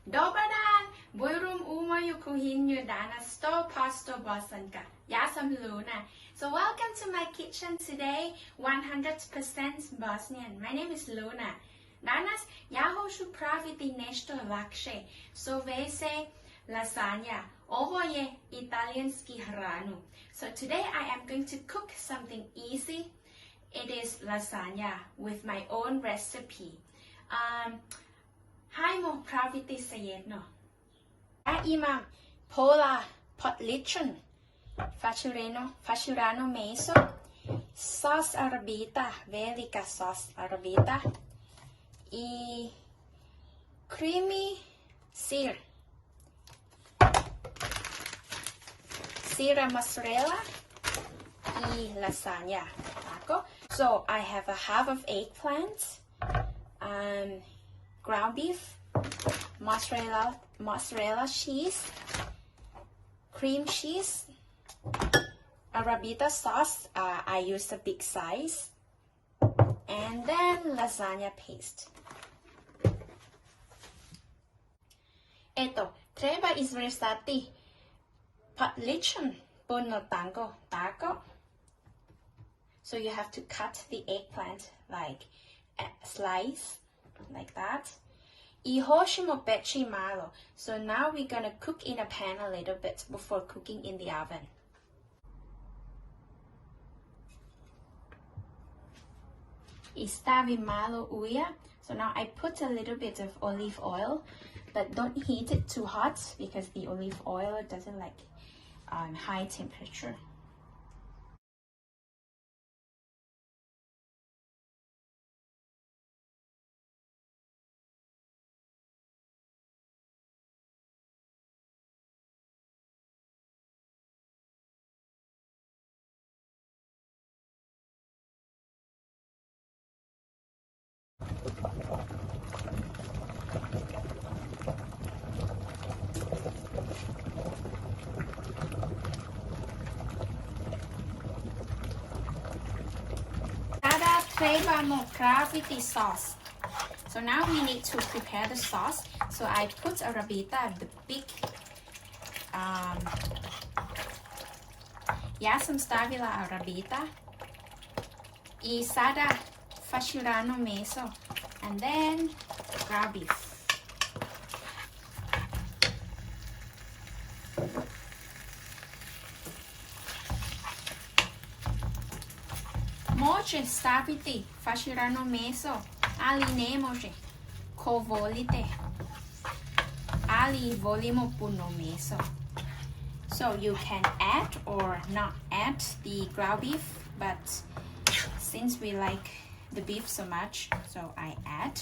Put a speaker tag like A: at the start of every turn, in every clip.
A: Dobar dan, bujrum umoju kuhinju danas 100% bosanka. Ja sam Luna. So welcome to my kitchen today, 100% Bosnian. My name is Luna. Danas ja hoću praviti nešto lakše, zove se lasagna. Ovo je italijanski hranu. So today I am going to cook something easy. It is lasagna with my own recipe. Hajmo praviti svejedno. Ja imam pola potličan, faširano meso, sos arabita, velika sos arabita i creamy sir. Sira mozzarella i lasagna. Tako. So I have a half of eggplant, ground beef, mozzarella cheese, cream cheese, arrabbiata sauce. I used a big size, and then lasagna paste. Eto, treba izrezati patličan puno tako. So you have to cut the eggplant like a slice, like that. I hoćemo peći malo. So now we're gonna cook in a pan a little bit before cooking in the oven. I stavim malo ulja. So now I put a little bit of olive oil, but don't heat it too hot because the olive oil doesn't like high temperature. Sada trebamo praviti sauce. So now we need to prepare the sauce. So I put arrabbiata, the big. Ja sam stavila arrabbiata i sada faširano meso, and then ground beef. Može staviti faširano meso, ali ne može ko volite, ali volimo puno meso. So you can add or not add the ground beef, but since we like the beef so much, so I add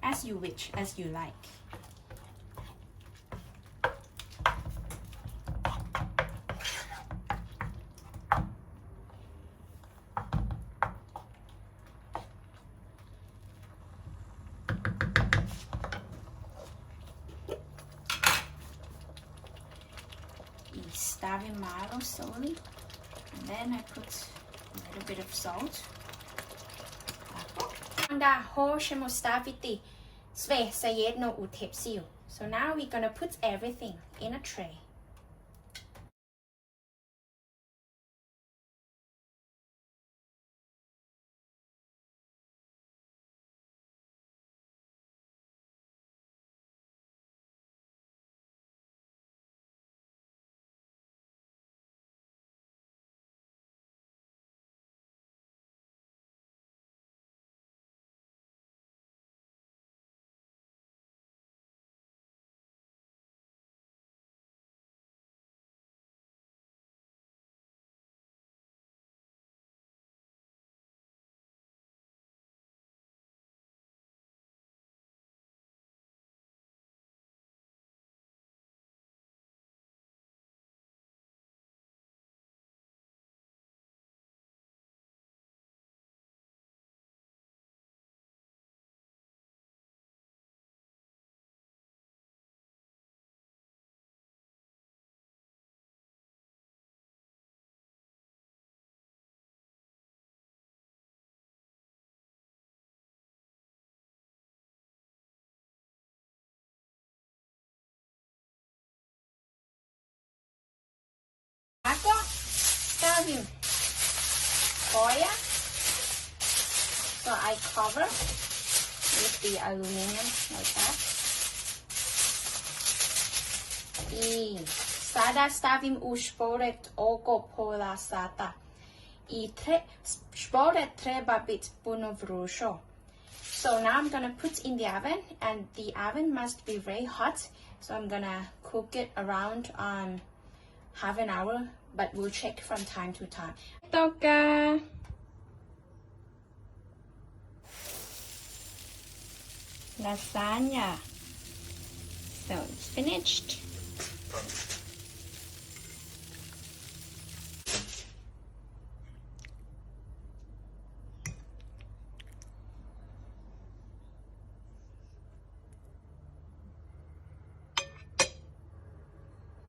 A: as you wish, as you like. Stavim malo soli, and then I put a little bit of salt. Onda hoćemo staviti sve zajedno u tepsiju. So now we're gonna put everything in a tray. ставим foil. So I cover with the aluminum like that. I sada stavim u šporet oko pola sata. I šporet treba biti puno vrućo. So now I'm gonna put in the oven, and the oven must be very hot. So I'm gonna cook it around half an hour, but we'll check from time to time. Toka. Lasagna. So it's finished.